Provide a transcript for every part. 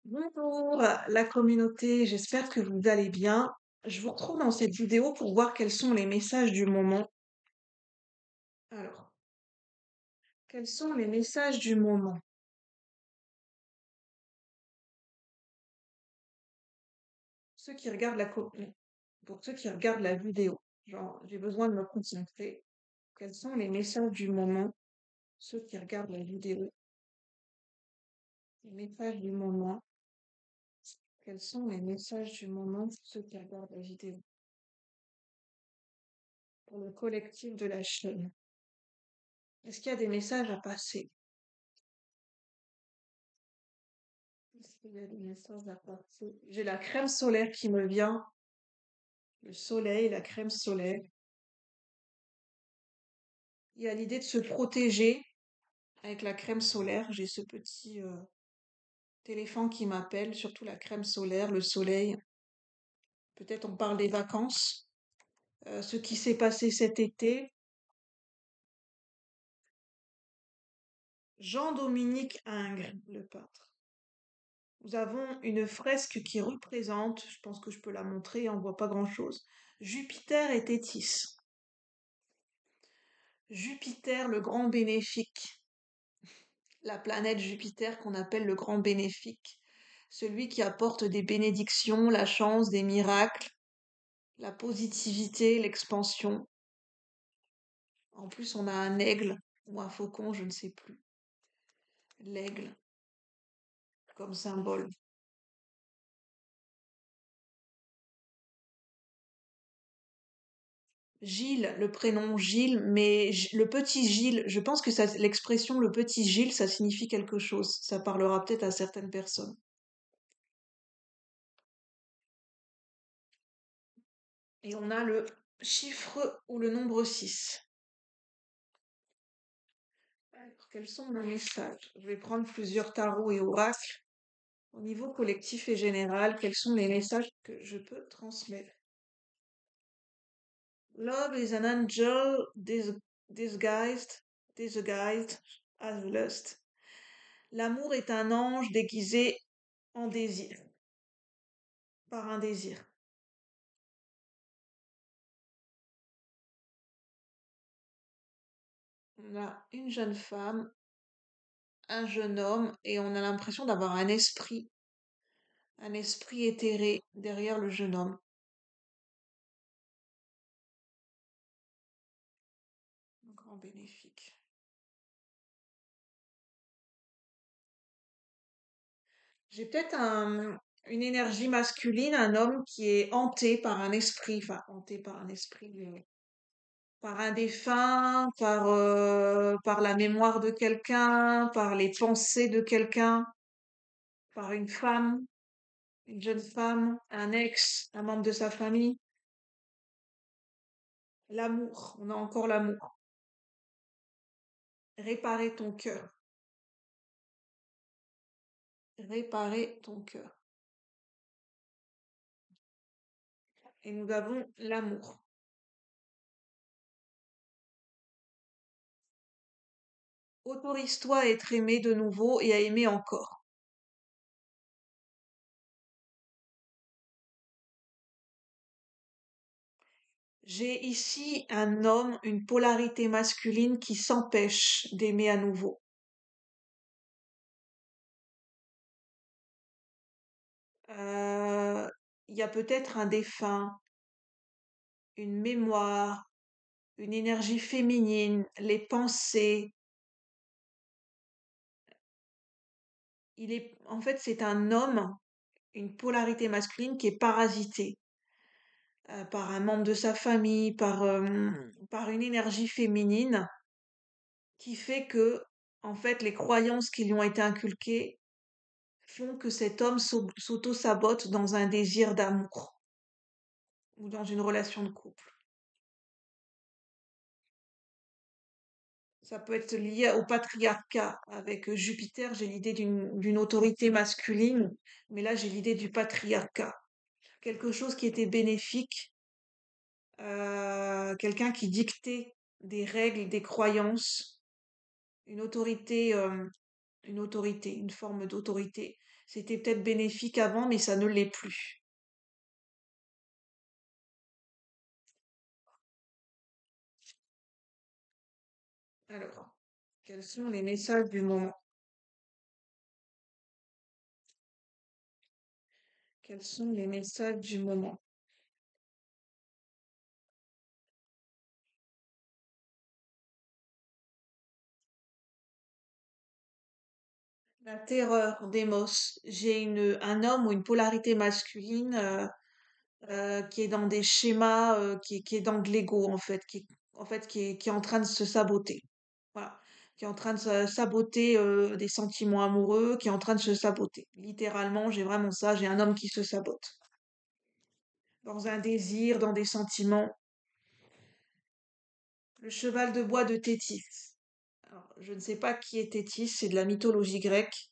Bonjour la communauté, j'espère que vous allez bien. Je vous retrouve dans cette vidéo pour voir quels sont les messages du moment. Alors, quels sont les messages du moment? Ceux qui regardent pour ceux qui regardent la vidéo, genre, j'ai besoin de me concentrer. Quels sont les messages du moment? Ceux qui regardent la vidéo, les messages du moment. Quels sont les messages du moment pour ceux qui regardent la vidéo? Pour le collectif de la chaîne. Est-ce qu'il y a des messages à passer? Est-ce qu'il y a des messages à passer? J'ai la crème solaire qui me vient. Le soleil, la crème solaire. Il y a l'idée de se protéger avec la crème solaire. J'ai ce petit téléphone qui m'appelle, surtout la crème solaire, le soleil. Peut-être on parle des vacances, ce qui s'est passé cet été. Jean-Dominique Ingres, le peintre. Nous avons une fresque qui représente, je pense que je peux la montrer, on voit pas grand-chose, Jupiter et Téthys. Jupiter, le grand bénéfique. La planète Jupiter qu'on appelle le grand bénéfique, celui qui apporte des bénédictions, la chance, des miracles, la positivité, l'expansion. En plus, on a un aigle ou un faucon, je ne sais plus. L'aigle comme symbole. Gilles, le prénom Gilles, mais le petit Gilles, je pense que l'expression le petit Gilles, ça signifie quelque chose. Ça parlera peut-être à certaines personnes. Et on a le chiffre ou le nombre 6. Alors, quels sont nos messages? Je vais prendre plusieurs tarots et oracles. Au niveau collectif et général, quels sont les messages que je peux transmettre? Love is an angel disguised as lust. L'amour est un ange déguisé en désir, par un désir. On a une jeune femme, un jeune homme, et on a l'impression d'avoir un esprit éthéré derrière le jeune homme. Un grand bénéfique. J'ai peut-être une énergie masculine, un homme qui est hanté par un esprit, enfin hanté par un esprit, par un défunt, par la mémoire de quelqu'un, par les pensées de quelqu'un, par une femme, une jeune femme, un ex, un membre de sa famille. L'amour, on a encore l'amour. Réparer ton cœur. Réparer ton cœur. Et nous avons l'amour. Autorise-toi à être aimé de nouveau et à aimer encore. J'ai ici un homme, une polarité masculine qui s'empêche d'aimer à nouveau. Euh, Il y a peut-être un défunt, une mémoire, une énergie féminine, les pensées. En fait, c'est un homme, une polarité masculine qui est parasité par un membre de sa famille, par une énergie féminine qui fait que, en fait, les croyances qui lui ont été inculquées font que cet homme s'auto-sabote dans un désir d'amour ou dans une relation de couple. Ça peut être lié au patriarcat. Avec Jupiter, j'ai l'idée d'une autorité masculine, mais là, j'ai l'idée du patriarcat. Quelque chose qui était bénéfique, quelqu'un qui dictait des règles, des croyances, une autorité une autorité, une forme d'autorité. C'était peut-être bénéfique avant, mais ça ne l'est plus. Alors, quels sont les messages du moment? Quels sont les messages du moment? La terreur, Démos. J'ai un homme ou une polarité masculine qui est dans des schémas, qui est dans de l'ego en fait, qui est en train de se saboter. Voilà, qui est en train de se saboter des sentiments amoureux, qui est en train de se saboter. Littéralement, j'ai vraiment ça. J'ai un homme qui se sabote dans un désir, dans des sentiments. Le cheval de bois de Thétis. Alors, je ne sais pas qui est Thétis, c'est de la mythologie grecque.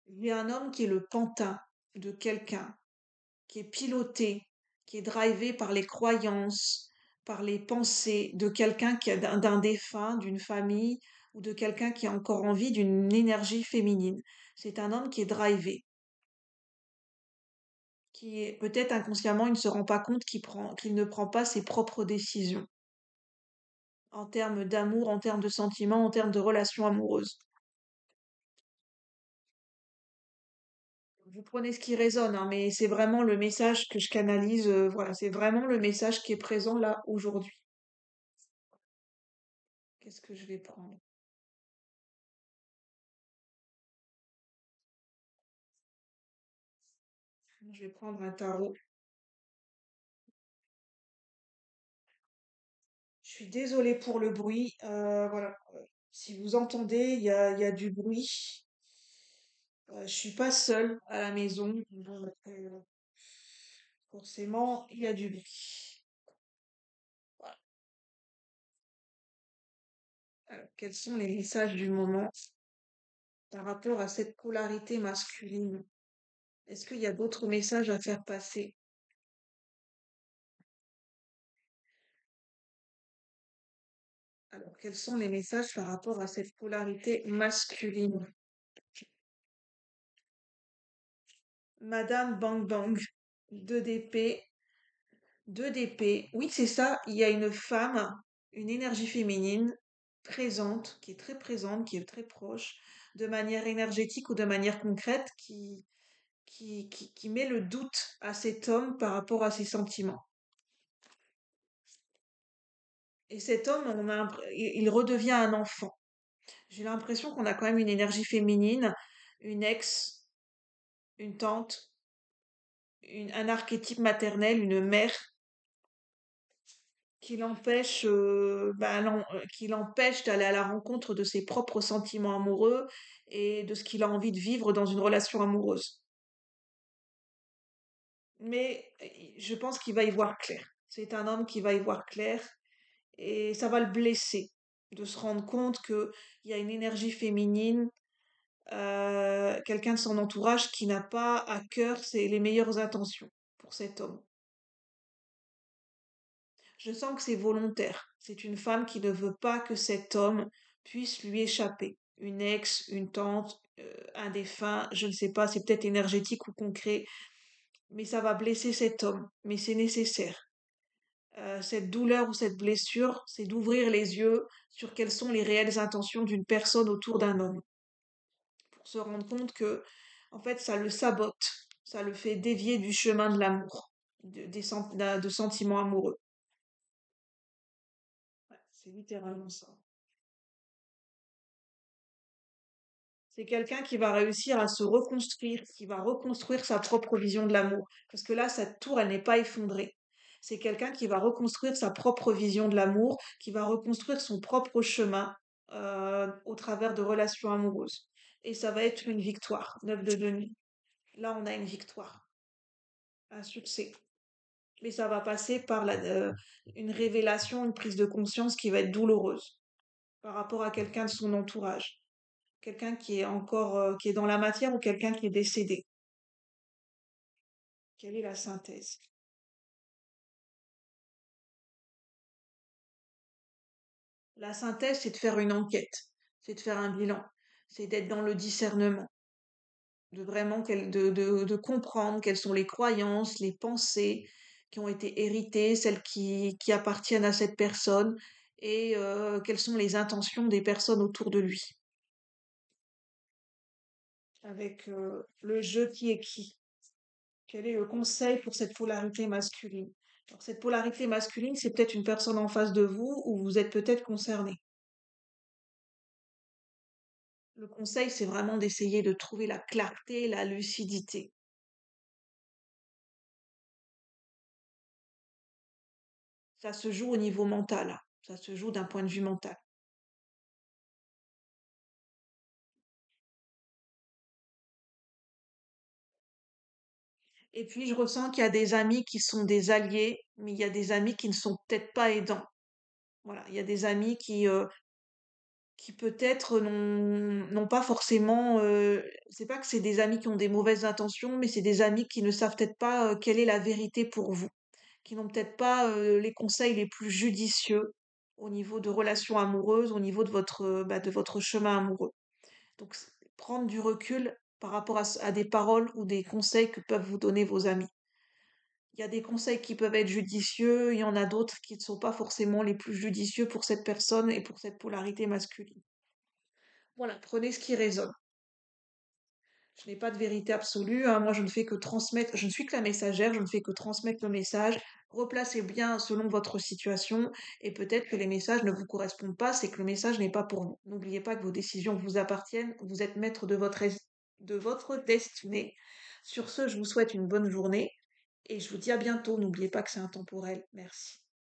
Il y a un homme qui est le pantin de quelqu'un, qui est piloté, qui est drivé par les croyances, par les pensées de quelqu'un qui a d'un défunt, d'une famille ou de quelqu'un qui a encore envie d'une énergie féminine. C'est un homme qui est drivé, qui est peut-être inconsciemment, il ne se rend pas compte qu'il ne prend pas ses propres décisions en termes d'amour, en termes de sentiments, en termes de relations amoureuses. Vous prenez ce qui résonne, hein, mais c'est vraiment le message que je canalise. Voilà, c'est vraiment le message qui est présent là aujourd'hui. Qu'est-ce que je vais prendre? Je vais prendre un tarot. Je suis désolée pour le bruit. Voilà. Si vous entendez, il y a du bruit. Je suis pas seule à la maison, donc forcément, il y a du bruit. Voilà. Alors, quels sont les messages du moment par rapport à cette polarité masculine? Est-ce qu'il y a d'autres messages à faire passer? Alors, quels sont les messages par rapport à cette polarité masculine? Madame Bang Bang, 2 d'épée, 2 d'épée. Oui, c'est ça, il y a une femme, une énergie féminine présente, qui est très proche, de manière énergétique ou de manière concrète, qui met le doute à cet homme par rapport à ses sentiments. Et cet homme, il redevient un enfant. J'ai l'impression qu'on a quand même une énergie féminine, une ex, une tante, un archétype maternel, une mère qui l'empêche d'aller à la rencontre de ses propres sentiments amoureux et de ce qu'il a envie de vivre dans une relation amoureuse. Mais je pense qu'il va y voir clair. C'est un homme qui va y voir clair et ça va le blesser de se rendre compte qu'il y a une énergie féminine, quelqu'un de son entourage qui n'a pas à cœur les meilleures intentions pour cet homme. Je sens que c'est volontaire. C'est une femme qui ne veut pas que cet homme puisse lui échapper. Une ex, une tante, un défunt, je ne sais pas, c'est peut-être énergétique ou concret, mais ça va blesser cet homme. Mais c'est nécessaire. Cette douleur ou cette blessure, c'est d'ouvrir les yeux sur quelles sont les réelles intentions d'une personne autour d'un homme. Pour se rendre compte que, en fait, ça le sabote. Ça le fait dévier du chemin de l'amour, de sentiments amoureux. Ouais, c'est littéralement ça. C'est quelqu'un qui va réussir à se reconstruire, qui va reconstruire sa propre vision de l'amour. Parce que là, cette tour, elle n'est pas effondrée. C'est quelqu'un qui va reconstruire sa propre vision de l'amour, qui va reconstruire son propre chemin au travers de relations amoureuses. Et ça va être une victoire, 9 de demi. Là, on a une victoire, un succès. Mais ça va passer par une révélation, une prise de conscience qui va être douloureuse par rapport à quelqu'un de son entourage. Quelqu'un qui est encore, qui est dans la matière ou quelqu'un qui est décédé. Quelle est la synthèse? La synthèse, c'est de faire une enquête, c'est de faire un bilan, c'est d'être dans le discernement, de vraiment de comprendre quelles sont les croyances, les pensées qui ont été héritées, celles qui appartiennent à cette personne et quelles sont les intentions des personnes autour de lui, avec le jeu qui est qui. Quel est le conseil pour cette polarité masculine? Alors, cette polarité masculine, c'est peut-être une personne en face de vous où vous êtes peut-être concerné. Le conseil, c'est vraiment d'essayer de trouver la clarté, la lucidité. Ça se joue au niveau mental, hein. Ça se joue d'un point de vue mental. Et puis, je ressens qu'il y a des amis qui sont des alliés, mais il y a des amis qui ne sont peut-être pas aidants. Voilà, il y a des amis qui peut-être n'ont pas forcément. C'est pas que c'est des amis qui ont des mauvaises intentions, mais c'est des amis qui ne savent peut-être pas quelle est la vérité pour vous, qui n'ont peut-être pas les conseils les plus judicieux au niveau de relations amoureuses, au niveau de votre chemin amoureux. Donc, prendre du recul par rapport à des paroles ou des conseils que peuvent vous donner vos amis. Il y a des conseils qui peuvent être judicieux, il y en a d'autres qui ne sont pas forcément les plus judicieux pour cette personne et pour cette polarité masculine. Voilà, prenez ce qui résonne. Je n'ai pas de vérité absolue, hein. Moi, je ne fais que transmettre, je ne suis que la messagère, je ne fais que transmettre le message. Replacez bien selon votre situation et peut-être que les messages ne vous correspondent pas, c'est que le message n'est pas pour vous. N'oubliez pas que vos décisions vous appartiennent, vous êtes maître de votre destinée. Sur ce, je vous souhaite une bonne journée et je vous dis à bientôt. N'oubliez pas que c'est intemporel. Merci.